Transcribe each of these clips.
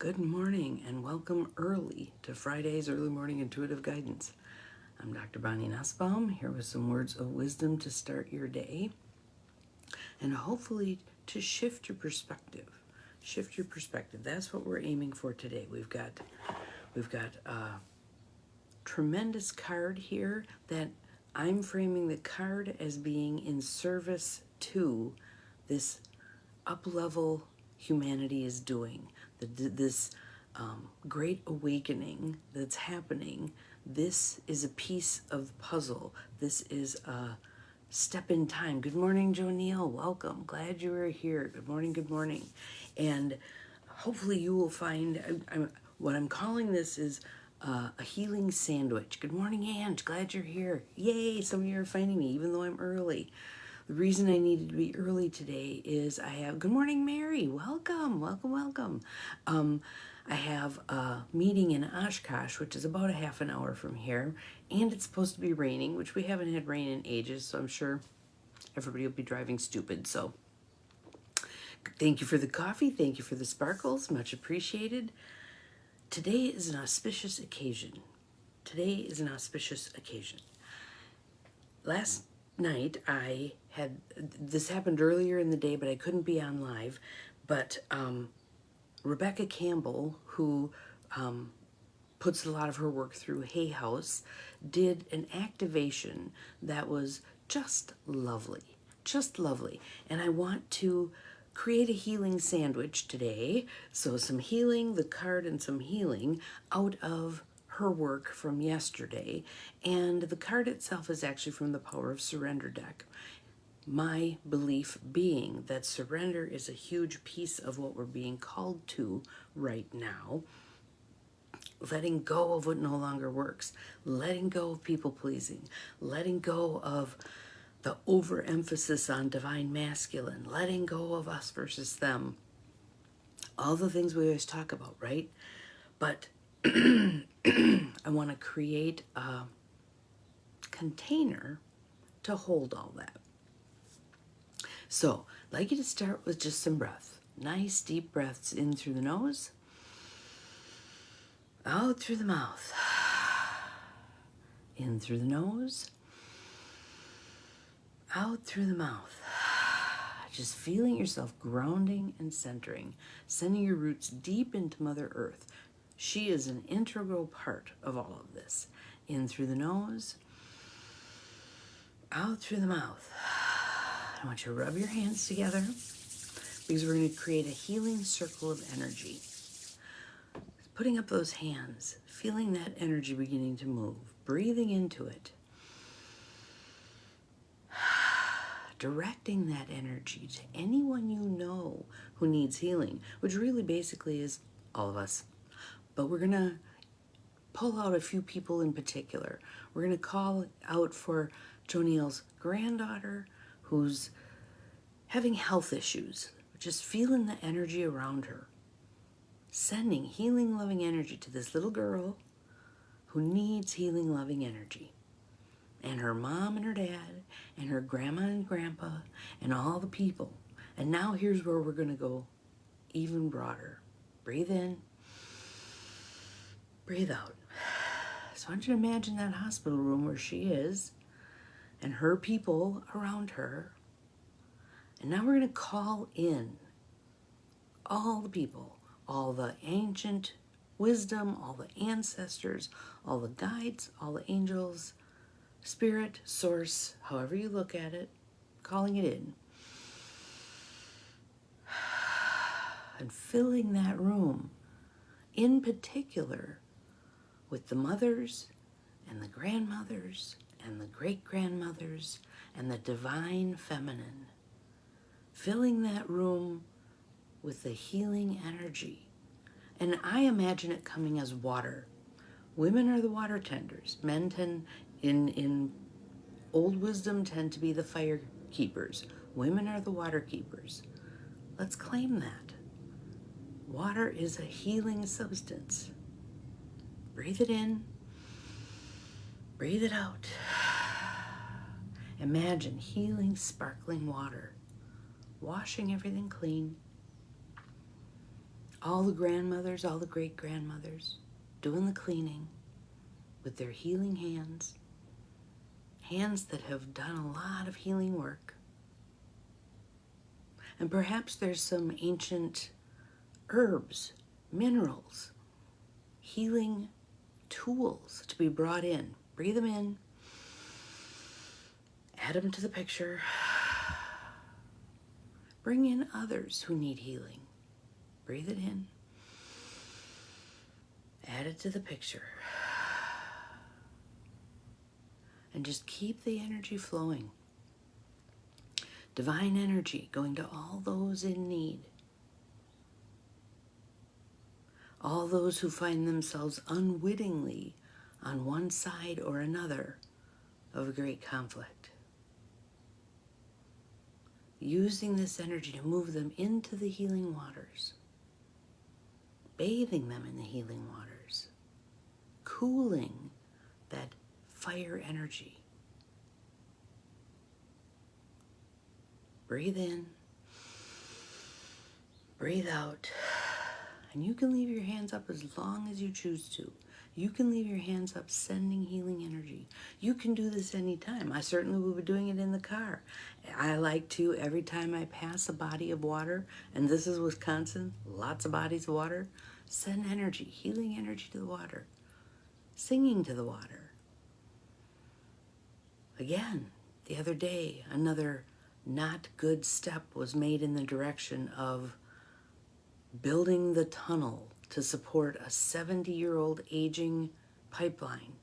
Good morning and welcome early to Friday's Early Morning Intuitive Guidance. I'm Dr. Bonnie Nussbaum, here with some words of wisdom to start your day and hopefully to shift your perspective. Shift your perspective. That's what we're aiming for today. We've got a tremendous card here that I'm framing the card as being in service to this up-level humanity is doing. This great awakening that's happening. This is a piece of puzzle. This is a step in time. Good morning, Joe Neal. Welcome. Glad you were here. Good morning, good morning. And hopefully you will find, what I'm calling this is a healing sandwich. Good morning, Ange. Glad you're here. Yay, some of you are finding me, even though I'm early. The reason I needed to be early today is I have, good morning, Mary. Welcome, welcome, welcome. I have a meeting in Oshkosh, which is about a half an hour from here, and it's supposed to be raining, which we haven't had rain in ages, so I'm sure everybody will be driving stupid. So thank you for the coffee. Thank you for the sparkles. Much appreciated. Today is an auspicious occasion. Today is an auspicious occasion. Last night this happened earlier in the day, but I couldn't be on live. But Rebecca Campbell, who puts a lot of her work through Hay House, did an activation that was just lovely. Just lovely. And I want to create a healing sandwich today. So some healing, the card, and some healing out of her work from yesterday. And the card itself is actually from the Power of Surrender deck. My belief being that surrender is a huge piece of what we're being called to right now. Letting go of what no longer works. Letting go of people pleasing. Letting go of the overemphasis on divine masculine. Letting go of us versus them. All the things we always talk about, right? But I want to create a container to hold all that. So, I'd like you to start with just some breath. Nice deep breaths in through the nose, out through the mouth. In through the nose, out through the mouth. Just feeling yourself grounding and centering, sending your roots deep into Mother Earth. She is an integral part of all of this. In through the nose, out through the mouth. I want you to rub your hands together because we're going to create a healing circle of energy. Putting up those hands, feeling that energy beginning to move, breathing into it. Directing that energy to anyone you know who needs healing, which really basically is all of us. But we're going to pull out a few people in particular. We're going to call out for Jonil's granddaughter who's having health issues. Just feeling the energy around her. Sending healing, loving energy to this little girl who needs healing, loving energy. And her mom and her dad and her grandma and grandpa and all the people. And now here's where we're going to go even broader. Breathe in. Breathe out. So I want you to imagine that hospital room where she is and her people around her. And now we're going to call in all the people, all the ancient wisdom, all the ancestors, all the guides, all the angels, spirit, source, however you look at it, calling it in. And filling that room, in particular, with the mothers and the grandmothers and the great-grandmothers and the divine feminine. Filling that room with the healing energy. And I imagine it coming as water. Women are the water tenders. Men tend, in old wisdom, tend to be the fire keepers. Women are the water keepers. Let's claim that. Water is a healing substance. Breathe it in. Breathe it out. Imagine healing, sparkling water, washing everything clean. all the grandmothers, all the great-grandmothers doing the cleaning with their healing hands, hands that have done a lot of healing work. And perhaps there's some ancient herbs, minerals, healing tools to be brought in. Breathe them in, add them to the picture, bring in others who need healing. Breathe it in, add it to the picture, and just keep the energy flowing. Divine energy going to all those in need. All those who find themselves unwittingly on one side or another of a great conflict. Using this energy to move them into the healing waters. Bathing them in the healing waters. Cooling that fire energy. Breathe in. Breathe out. And you can leave your hands up as long as you choose to. You can leave your hands up sending healing energy. You can do this anytime. I certainly will be doing it in the car. I like to, every time I pass a body of water, and this is Wisconsin, lots of bodies of water, send energy, healing energy to the water. Singing to the water. Again, the other day, another not good step was made in the direction of building the tunnel to support a 70-year-old aging pipeline.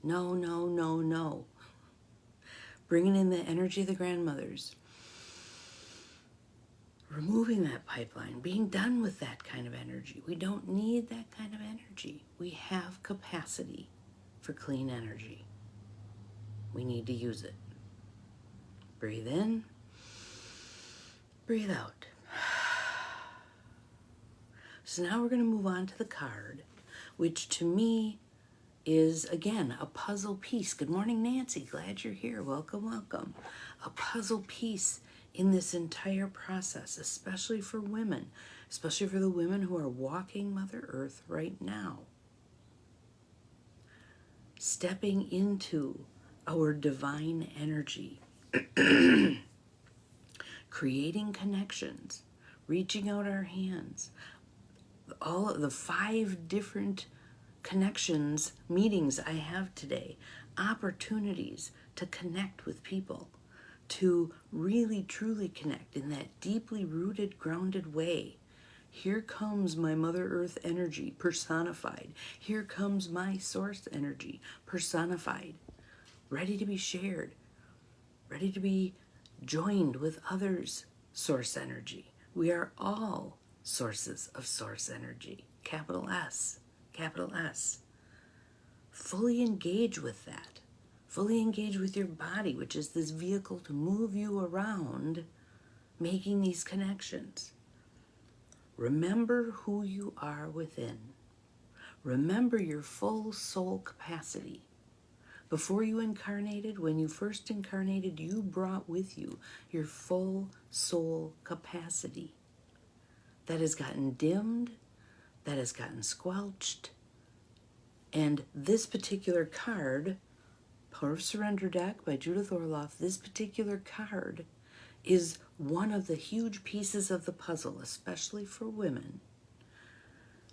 No, no, no, no. Bringing in the energy of the grandmothers. Removing that pipeline, being done with that kind of energy. We don't need that kind of energy. We have capacity for clean energy. We need to use it. Breathe in, breathe out. So now we're going to move on to the card, which to me is, again, a puzzle piece. Good morning, Nancy. Glad you're here. Welcome, welcome. A puzzle piece in this entire process, especially for women, especially for the women who are walking Mother Earth right now. Stepping into our divine energy, creating connections, reaching out our hands, all of the 5 different connections, meetings I have today, opportunities to connect with people, to really truly connect in that deeply rooted, grounded way. Here comes my Mother Earth energy personified. Here comes my source energy personified, ready to be shared, ready to be joined with others' source energy. We are all sources of source energy, capital S, capital S. Fully engage with that. Fully engage with your body, which is this vehicle to move you around, making these connections. Remember who you are within. Remember your full soul capacity. Before you incarnated, when you first incarnated, you brought with you your full soul capacity. That has gotten dimmed, that has gotten squelched. And this particular card, Power of Surrender deck by Judith Orloff, this particular card is one of the huge pieces of the puzzle, especially for women,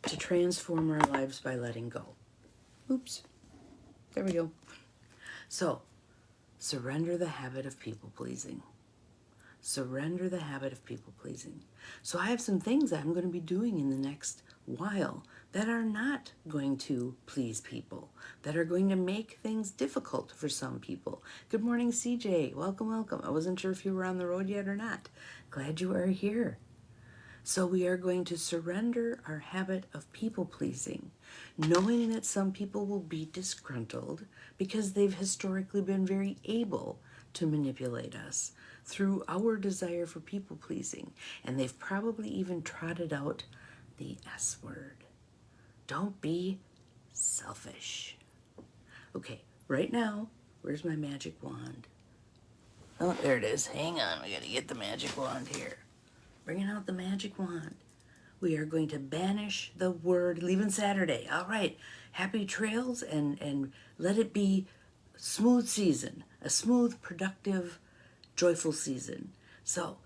to transform our lives by letting go. Oops, there we go. So, surrender the habit of people-pleasing. Surrender the habit of people-pleasing. So I have some things I'm going to be doing in the next while that are not going to please people, that are going to make things difficult for some people. Good morning, CJ. Welcome, welcome. I wasn't sure if you were on the road yet or not. Glad you are here. So we are going to surrender our habit of people-pleasing, knowing that some people will be disgruntled because they've historically been very able to manipulate us through our desire for people-pleasing. And they've probably even trotted out the S word. Don't be selfish. Okay, right now, where's my magic wand? Oh, there it is. Hang on, we gotta get the magic wand here. Bringing out the magic wand. We are going to banish the word, leaving Saturday. All right, happy trails, and let it be smooth season, a smooth, productive, joyful season. So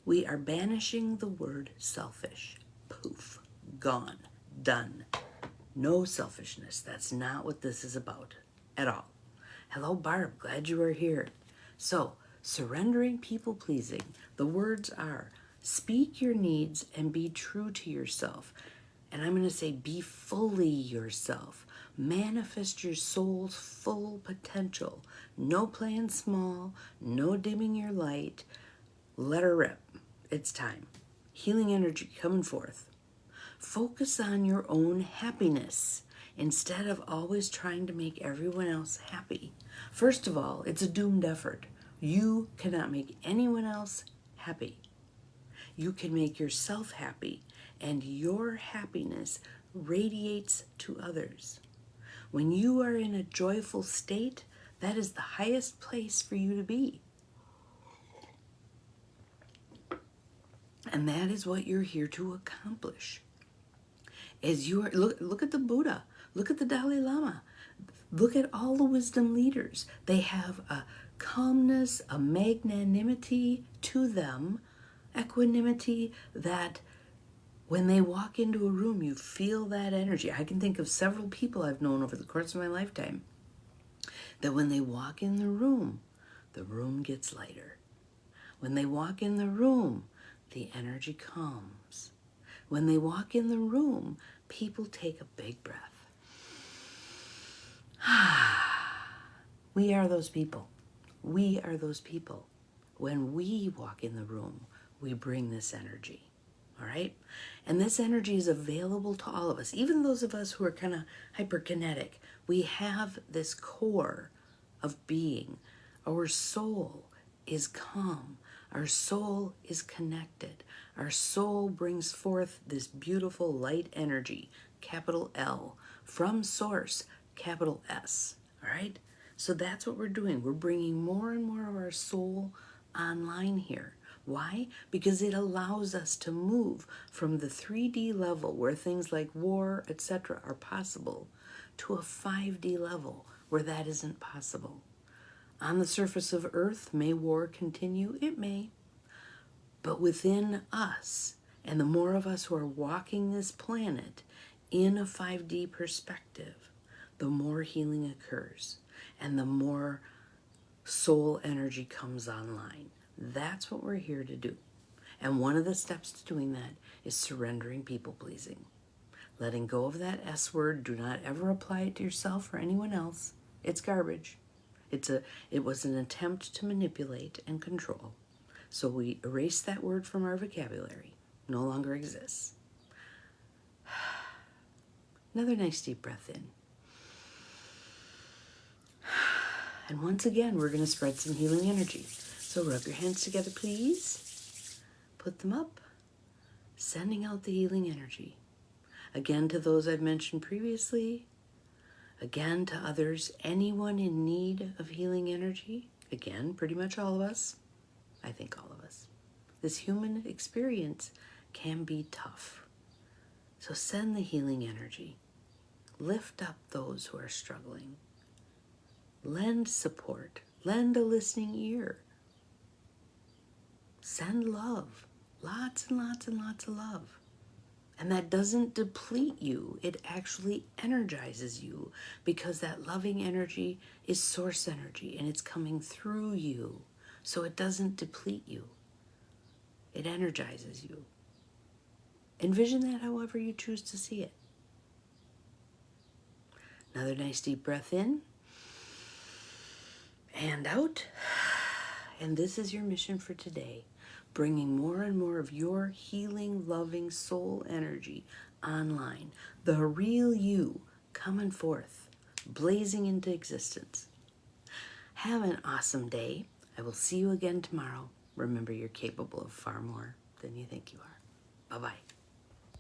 we are banishing the word selfish. Poof, gone, done. No selfishness. That's not what this is about at all. Hello, Barb. Glad you are here. So, surrendering people pleasing. The words are speak your needs and be true to yourself. And I'm going to say be fully yourself. Manifest your soul's full potential. No playing small, no dimming your light. Let her rip. It's time. Healing energy coming forth. Focus on your own happiness instead of always trying to make everyone else happy. First of all, it's a doomed effort. You cannot make anyone else happy. You can make yourself happy, and your happiness radiates to others. When you are in a joyful state, that is the highest place for you to be. And that is what you're here to accomplish. As you are, look at the Buddha, look at the Dalai Lama, look at all the wisdom leaders. They have a calmness, a magnanimity to them, equanimity, that when they walk into a room, you feel that energy. I can think of several people I've known over the course of my lifetime that when they walk in the room gets lighter. When they walk in the room, the energy calms. When they walk in the room, people take a big breath. We are those people. We are those people. When we walk in the room, we bring this energy. All right? And this energy is available to all of us, even those of us who are kind of hyperkinetic. We have this core of being. Our soul is calm. Our soul is connected. Our soul brings forth this beautiful light energy, capital L, from source, capital S. All right? So that's what we're doing. We're bringing more and more of our soul online here. Why? Because it allows us to move from the 3D level where things like war, etc. are possible to a 5D level where that isn't possible. On the surface of Earth, may war continue? It may. But within us, and the more of us who are walking this planet in a 5D perspective, the more healing occurs and the more soul energy comes online. That's what we're here to do. And one of the steps to doing that is surrendering people pleasing. Letting go of that S word. Do not ever apply it to yourself or anyone else. It's garbage. It was an attempt to manipulate and control. So we erase that word from our vocabulary. No longer exists. Another nice deep breath in. And once again, we're going to spread some healing energy. So rub your hands together, please. Put them up. Sending out the healing energy. Again, to those I've mentioned previously. Again, to others, anyone in need of healing energy. Again, pretty much all of us. I think all of us. This human experience can be tough. So send the healing energy. Lift up those who are struggling. Lend support. Lend a listening ear. Send love. Lots and lots and lots of love. And that doesn't deplete you. It actually energizes you because that loving energy is source energy and it's coming through you. So it doesn't deplete you. It energizes you. Envision that however you choose to see it. Another nice deep breath in and out. And this is your mission for today. Bringing more and more of your healing, loving soul energy online. The real you coming forth, blazing into existence. Have an awesome day. I will see you again tomorrow. Remember, you're capable of far more than you think you are. Bye-bye.